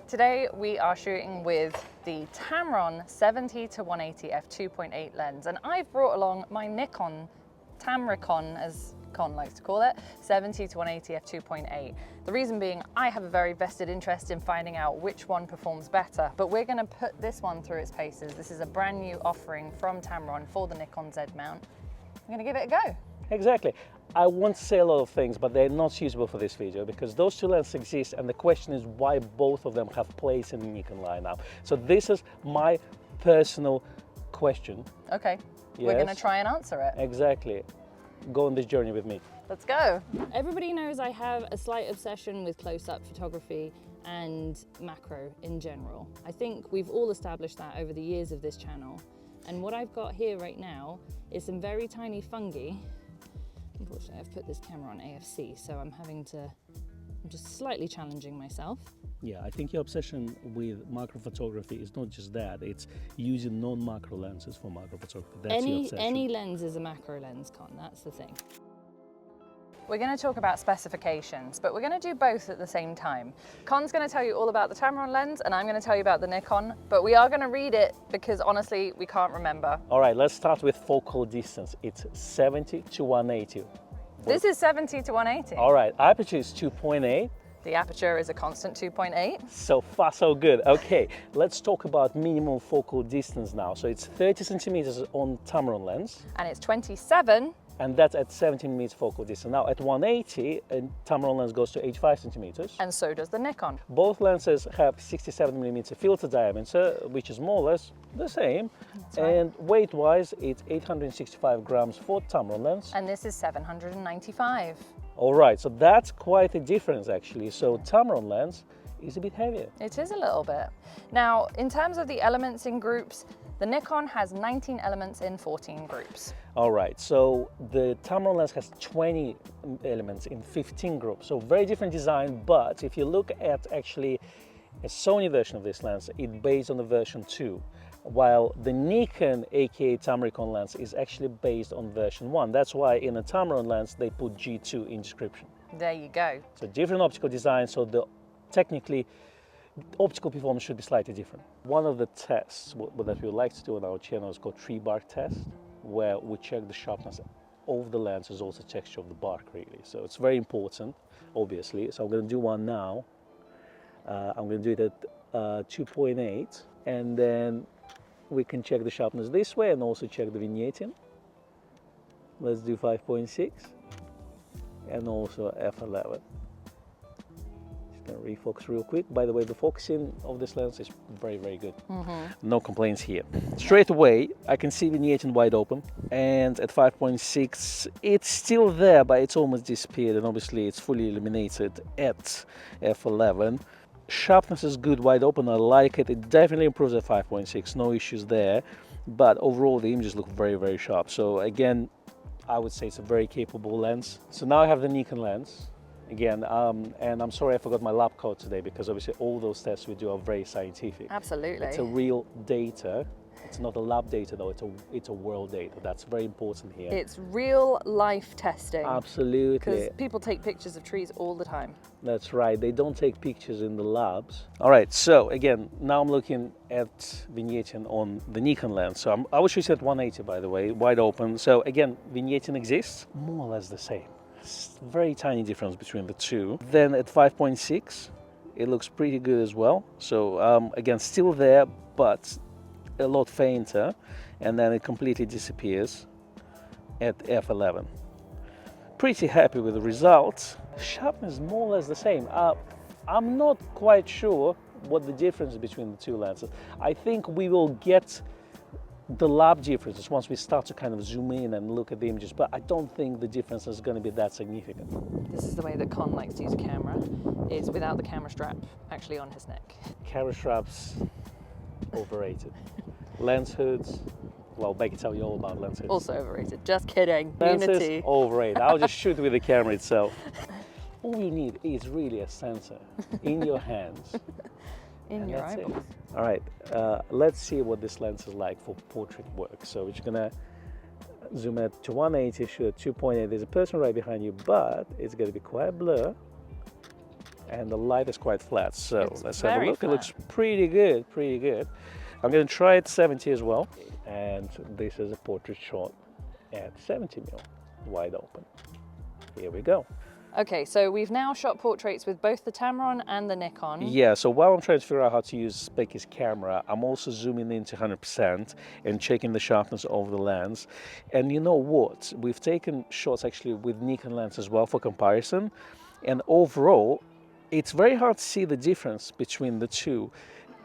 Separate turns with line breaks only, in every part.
Today we are shooting with the Tamron 70 to 180 f2.8 lens, and I've brought along my Nikon Tamron, as Kon likes to call it, 70 to 180 f2.8. The reason being, I have a very vested interest in finding out which one performs better, but we're going to put this one through its paces. This is a brand new offering from Tamron for the Nikon Z mount. I'm going to give it a go.
Exactly. I want to say a lot of things, but they're not suitable for this video because those two lenses exist, and the question is why both of them have place in the Nikon lineup. So this is my personal question.
Okay,
Yes.
We're going to try and answer it.
Exactly. Go on this journey with me.
Let's go. Everybody knows I have a slight obsession with close-up photography and macro in general. I think we've all established that over the years of this channel. And what I've got here right now is some very tiny fungi. Unfortunately, I've put this camera on AFC, so I'm just slightly challenging myself.
Yeah, I think your obsession with macro photography is not just that, it's using non-macro lenses for macro photography. That's your obsession.
Any lens is a macro lens, Kon, that's the thing. We're going to talk about specifications, but we're going to do both at the same time. Kon's going to tell you all about the Tamron lens, and I'm going to tell you about the Nikon, but we are going to read it because honestly, we can't remember.
All right, let's start with focal distance. It's 70 to 180.
This is 70 to 180.
All right, aperture is 2.8.
The aperture is a constant 2.8.
So far, so good. Okay, let's talk about minimum focal distance now. So it's 30 centimeters on Tamron lens.
And it's 27.
And that's at 17 meters focal distance. Now at 180, a Tamron lens goes to 85 centimeters.
And so does the Nikon.
Both lenses have 67 millimeter filter diameter, which is more or less the same.
That's right.
And weight-wise, it's 865 grams for Tamron lens.
And this is 795.
All right, so that's quite a difference actually. So Tamron lens is a bit heavier.
It is a little bit. Now, in terms of the elements in groups, the Nikon has 19 elements in 14 groups.
All right, so the Tamron lens has 20 elements in 15 groups. So very different design, but if you look at actually a Sony version of this lens, it's based on the version 2. While the Nikon, aka Tamron lens, is actually based on version 1. That's why in a Tamron lens, they put G2 in description.
There you go.
So different optical design, so the technically optical performance should be slightly different. One of the tests that we would like to do on our channel is called tree bark test, where we check the sharpness of the lens as also texture of the bark really. So it's very important, obviously. So I'm going to do one now. I'm going to do it at 2.8, and then we can check the sharpness this way and also check the vignetting. Let's do 5.6 and also f11. Just gonna refocus real quick. By the way, the focusing of this lens is very, very good. No complaints here. Straight away, I can see vignetting wide open, and at 5.6, it's still there, but it's almost disappeared, and obviously it's fully illuminated at f11. Sharpness is good wide open, I like it. It definitely improves at 5.6, no issues there. But overall the images look very, very sharp. So again, I would say it's a very capable lens. So now I have the Nikon lens again, and I'm sorry I forgot my lab coat today because obviously all those tests we do are very scientific.
Absolutely.
It's a real data. It's not a lab data though, it's a world data. That's very important here.
It's real life testing.
Absolutely.
Because people take pictures of trees all the time.
That's right, they don't take pictures in the labs. All right, so again, now I'm looking at vignetting on the Nikon lens. So I was shooting at 180 by the way, wide open. So again, vignetting exists, more or less the same. It's very tiny difference between the two. Then at 5.6, it looks pretty good as well. So again, still there, but a lot fainter, and then it completely disappears at f11. Pretty happy with the results. Sharpness is more or less the same. I'm not quite sure what the difference is between the two lenses. I think we will get the lab differences once we start to kind of zoom in and look at the images, but I don't think the difference is going to be that significant.
This is the way that Kon likes to use a camera, is without the camera strap actually on his neck.
Camera straps, overrated. Lens hoods, well, Becky tell you all about lens hoods.
Also overrated, just kidding.
Lenses,
Unity.
overrated. I'll just shoot with the camera itself. All you need is really a sensor in your hands.
In your eyeballs.
All right, let's see what this lens is like for portrait work. So we're just gonna zoom out to 180, shoot at 2.8. There's a person right behind you, but it's gonna be quite blur. and the light is quite flat. So
It's
let's have a
very
look. It looks
flat.
pretty good, pretty good. I'm going to try at 70 as well. And this is a portrait shot at 70 mil, wide open. Here we go.
Okay, so we've now shot portraits with both the Tamron and the Nikon.
Yeah, so while I'm trying to figure out how to use Becky's camera, I'm also zooming into 100% and checking the sharpness of the lens. And you know what? We've taken shots actually with Nikon lens as well for comparison. And overall, it's very hard to see the difference between the two.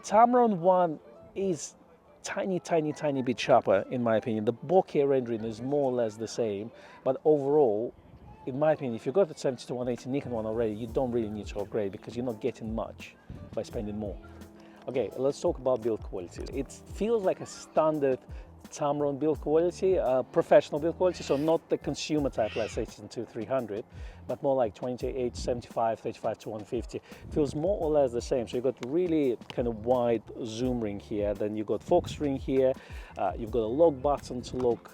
Tamron 1 is tiny bit sharper, in my opinion. The bokeh rendering is more or less the same, but overall, in my opinion, if you got the 70 to 180 Nikon one already, you don't really need to upgrade because you're not getting much by spending more. Okay, let's talk about build quality. It feels like a standard Tamron build quality, professional build quality, so not the consumer type, let's say 2-300, but more like 28, 75, 35 to 150. Feels more or less the same. So you've got really kind of wide zoom ring here, then you've got focus ring here, you've got a lock button to lock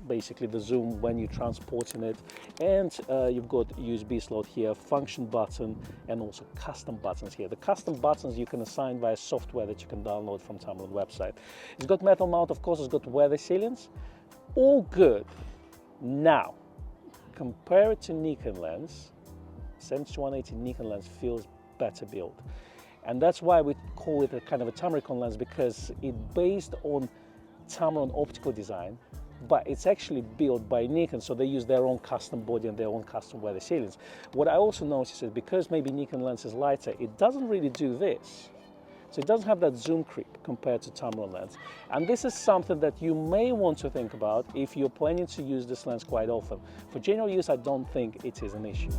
basically the zoom when you're transporting it, and you've got USB slot here, function button, and also custom buttons here. The custom buttons you can assign via software that you can download from Tamron website. It's got metal mount, of course, it's got weather sealants, all good. Now, compare it to Nikon lens, 70 to 180 Nikon lens feels better built. And that's why we call it a kind of a Tamron lens, because it's based on Tamron optical design, but it's actually built by Nikon, so they use their own custom body and their own custom weather sealants. What I also noticed is because maybe Nikon lens is lighter, it doesn't really do this. So it doesn't have that zoom creep compared to Tamron lens. And this is something that you may want to think about if you're planning to use this lens quite often. For general use, I don't think it is an issue.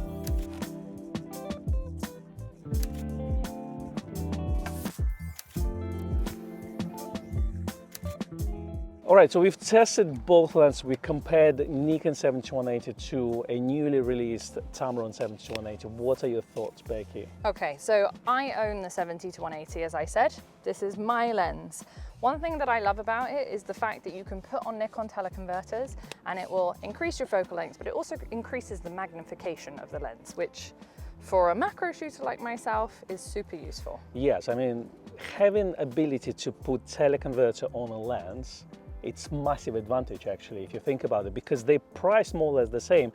All right, so we've tested both lenses. We compared Nikon 70-180 to a newly released Tamron 70-180. What are your thoughts, Becky?
Okay, so I own the 70 to 180, as I said. This is my lens. One thing that I love about it is the fact that you can put on Nikon teleconverters and it will increase your focal length, but it also increases the magnification of the lens, which for a macro shooter like myself is super useful.
Yes, I mean, having ability to put teleconverter on a lens, it's massive advantage actually if you think about it, because they price more or less the same.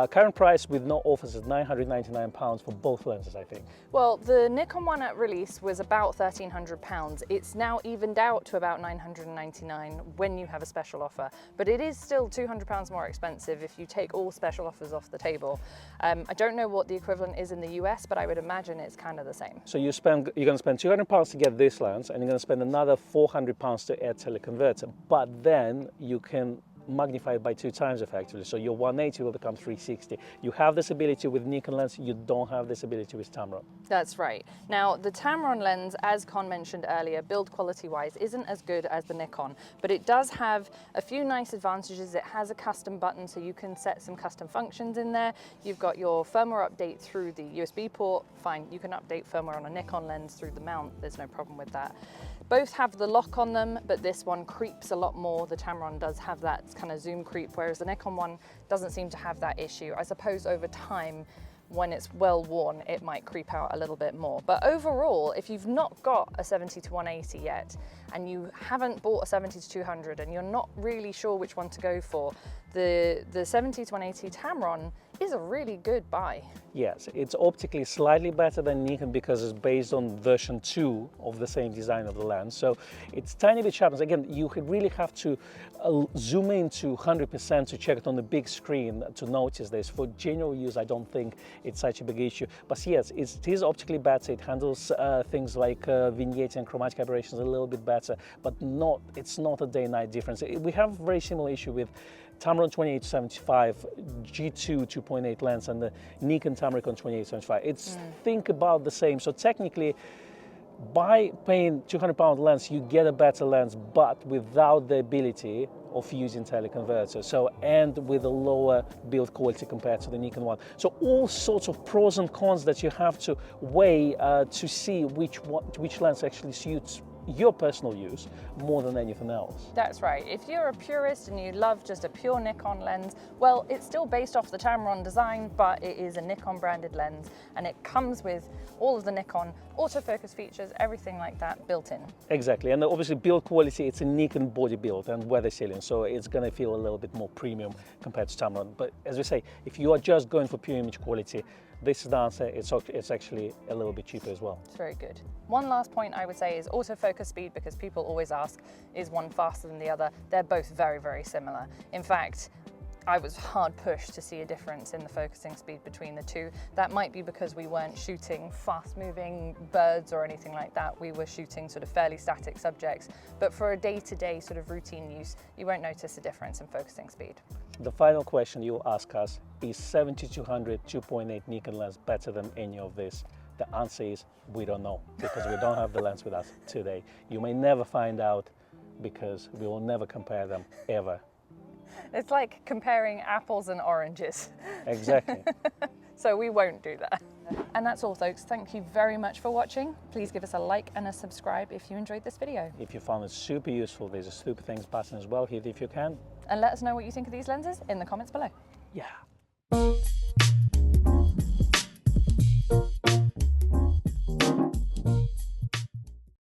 Current price with no offers is £999 for both lenses, I think.
Well, the Nikon one at release was about £1,300. It's now evened out to about £999 when you have a special offer, but it is still £200 more expensive if you take all special offers off the table. I don't know what the equivalent is in the US, but I would imagine it's kind of the same.
So you're going to spend £200 to get this lens, and you're going to spend another £400 to add teleconverter. But then you can magnify it by 2 times effectively. So your 180 will become 360. You have this ability with Nikon lens, you don't have this ability with Tamron.
That's right. Now, the Tamron lens, as Kon mentioned earlier, build quality-wise isn't as good as the Nikon, but it does have a few nice advantages. It has a custom button, so you can set some custom functions in there. You've got your firmware update through the USB port. Fine, you can update firmware on a Nikon lens through the mount. There's no problem with that. Both have the lock on them, but this one creeps a lot more. The Tamron does have that kind of zoom creep, whereas the Nikon one doesn't seem to have that issue. I suppose over time, when it's well worn, it might creep out a little bit more. But overall, if you've not got a 70 to 180 yet, and you haven't bought a 70 to 200, and you're not really sure which one to go for, the 70 to 180 Tamron is a really good buy.
Yes, it's optically slightly better than Nikon because it's based on version 2 of the same design of the lens. So it's tiny bit sharpness. Again, you really have to zoom in to 100% to check it on the big screen to notice this. For general use, I don't think it's such a big issue. But yes, it is optically better. It handles things like vignette and chromatic aberrations a little bit better, but it's not a day-night difference. We have a very similar issue with Tamron 28-75 G2 2.8 lens and the Nikon Tamron 28-75. It's think about the same. So technically, by paying £200 lens, you get a better lens, but without the ability of using teleconverter. So, and with a lower build quality compared to the Nikon one. So all sorts of pros and cons that you have to weigh to see which lens actually suits your personal use more than anything else.
That's right. If you're a purist and you love just a pure Nikon lens, well, it's still based off the Tamron design, but it is a Nikon branded lens, and it comes with all of the Nikon autofocus features, everything like that built in.
Exactly, and obviously build quality, it's a Nikon body build and weather sealing, so it's going to feel a little bit more premium compared to Tamron. But as we say, if you are just going for pure image quality, this is the answer. It's actually a little bit cheaper as well.
It's very good. One last point I would say is autofocus speed, because people always ask, is one faster than the other? They're both very, very similar. In fact, I was hard pushed to see a difference in the focusing speed between the two. That might be because we weren't shooting fast moving birds or anything like that. We were shooting sort of fairly static subjects. But for a day-to-day sort of routine use, you won't notice a difference in focusing speed.
The final question you ask us is 7200 2.8 Nikon lens better than any of this? The answer is we don't know, because we don't have the lens with us today. You may never find out, because we will never compare them ever.
It's like comparing apples and oranges.
Exactly.
So we won't do that. And that's all, folks. Thank you very much for watching. Please give us a like and a subscribe if you enjoyed this video.
If you found it super useful, there's a super thanks button as well. Hit it if you can.
And let us know what you think of these lenses in the comments below.
Yeah.